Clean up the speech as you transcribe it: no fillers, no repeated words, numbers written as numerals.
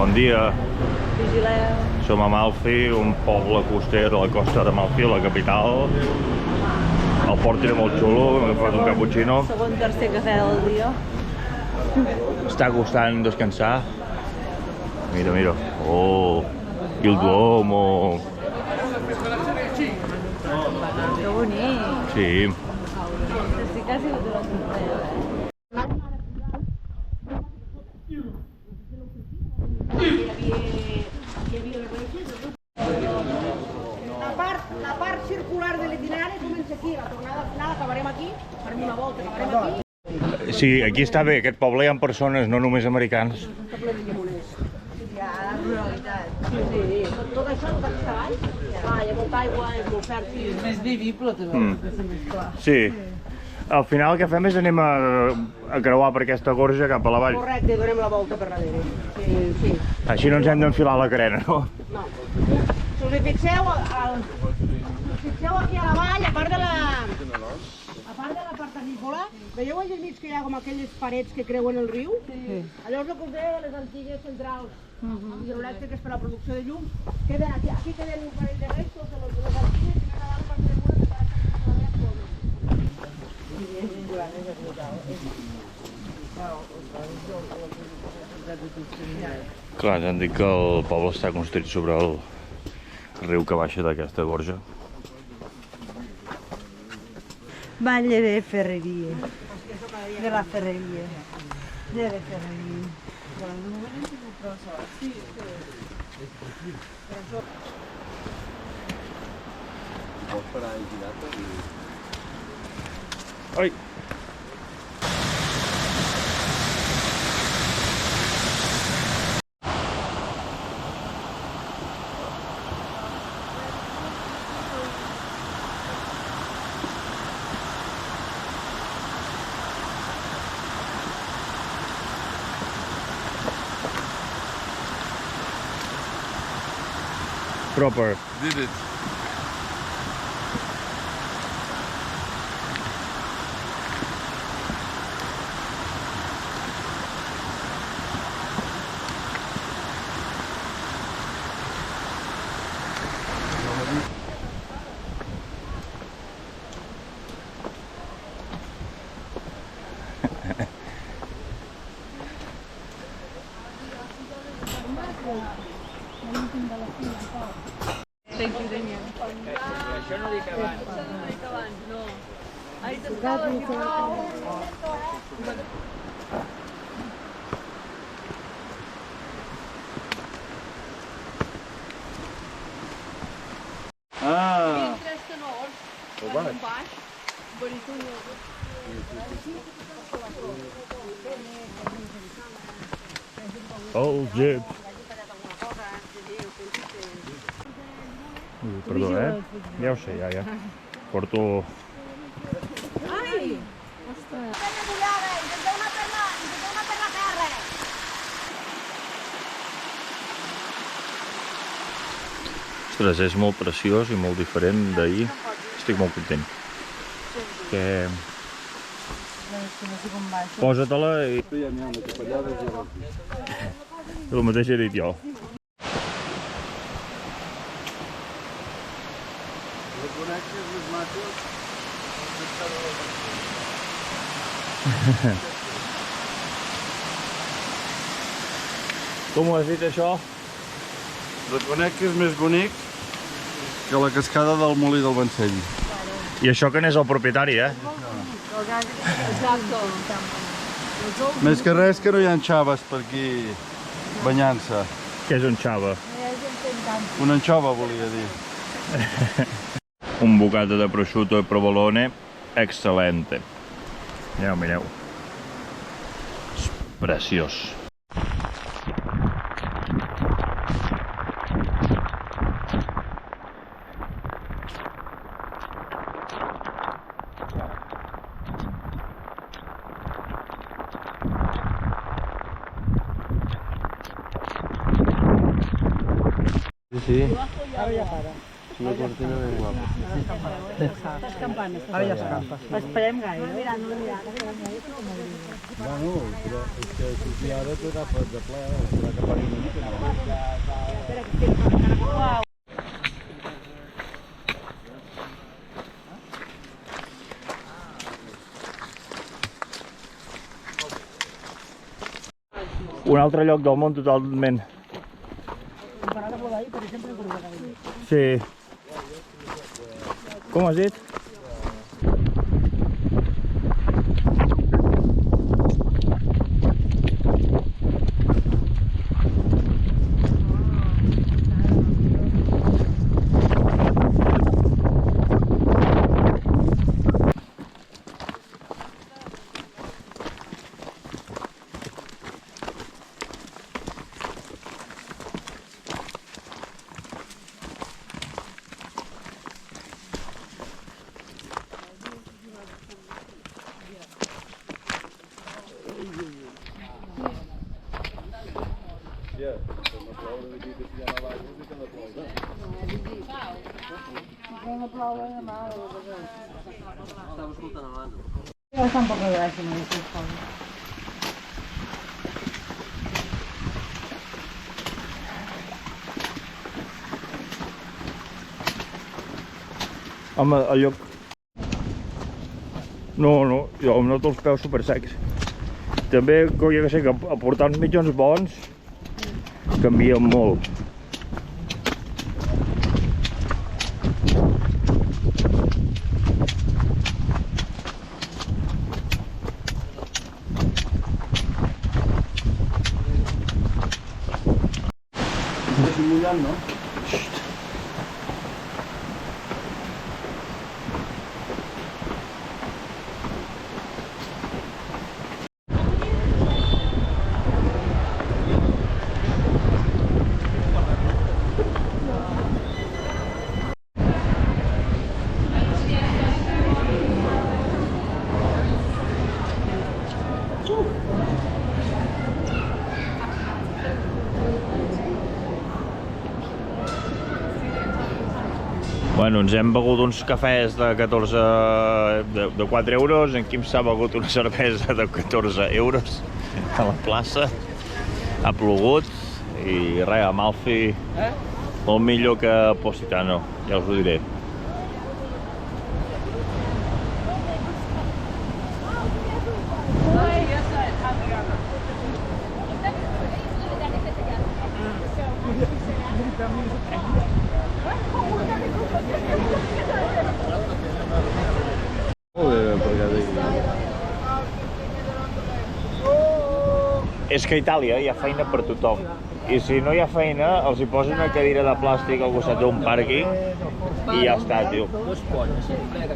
Bon dia. Vigileu. Som a Amalfi, un poble coster de la costa d'Amalfi, la capital. El port era molt xulo, hem agafat un cappuccino. Segon, tercer cafè del dia. Està costant descansar. Mira, mira. Oh, il Duomo. Que bonic. Sí. Sí que ha sigut una sorpresa. La part circular de l'itinerari comença aquí, la tornada al final acabarem aquí, farem una volta, acabarem aquí. Sí, aquí està bé, aquest poble hi ha persones, no només americans. Està ple de llimoners. Ja, la ruralitat. Sí, tot això tot aquí avall, hi ha molta aigua, és molt fèrtil. És més vivible també, perquè és més clar. Sí. Al final el que fem és anem a creuar per aquesta gorja cap a la vall. Correcte, donem la volta per darrere. Sí, sí. Així no ens hem d'enfilar la carena, no? No. Si us hi fixeu, aquí a la vall, a part de la part agrícola, veieu allà al mig que hi ha com aquelles parets que creuen el riu? Sí. Allò és el que us deia de les antigues centrals hidroelèctriques per a la producció de llum. Queden aquí queden un parell de restos de les antigues i més a la part de mura que encara estan Clar, ens han dit que el poble està construït sobre el riu que baixa d'aquesta gorja. Valle de Ferreria. De la Ferreria. De la Ferreria. Ai! Proper. Did it. Això no dic abans. Això no dic abans, no. Ahí t'estava Ah! Aquesta nord, Ho vaig. un baix, Baritono. El Jeep. Perdó, Ja ho sé, ja. Porto... Ai! Ostres, és molt preciós i molt diferent d'ahir. Estic molt content. Que... Posa-te-la i... El mateix he dit jo. Com ho has dit, això? Reconec que és més bonic que la cascada del Molí del Vancell. I això que n'és el propietari, Exacto. Més que res que no hi ha xaves per aquí banyant-se. Que és un xava. Una anxova, volia dir. Un bocata de prosciutto e provolone excel·lente. Mireu, mireu. És preciós. Sí. Ara ja para. Una cortina ben guapa. Les campanes. Ara ja s'acampa. Esperem gaire. Mira, no mira. Bueno, però és que si ara t'ho agafes de ple, serà que pari una mica, no? Un altre lloc del món totalment. Comparat amb l'Odai, per exemple, en Coruja. Sí. Com has dit? Jo tampoc no gràcia, no dic coses. Home, el lloc... No, jo em noto els peus super secs. També, jo que sé, que aportar uns mitjons bons canvien molt. Estic mullant, no? Bueno, ens hem begut uns cafès de 14... de 4 euros, en Quim s'ha begut una cervesa de 14 euros a la plaça. Ha plogut i res, Amalfi molt millor que Positano, ja us ho diré. Molt bé, perquè digui. És que a Itàlia hi ha feina per tothom. I si no hi ha feina, els hi posen una cadira de plàstic al costat d'un pàrquing i ja està, tio.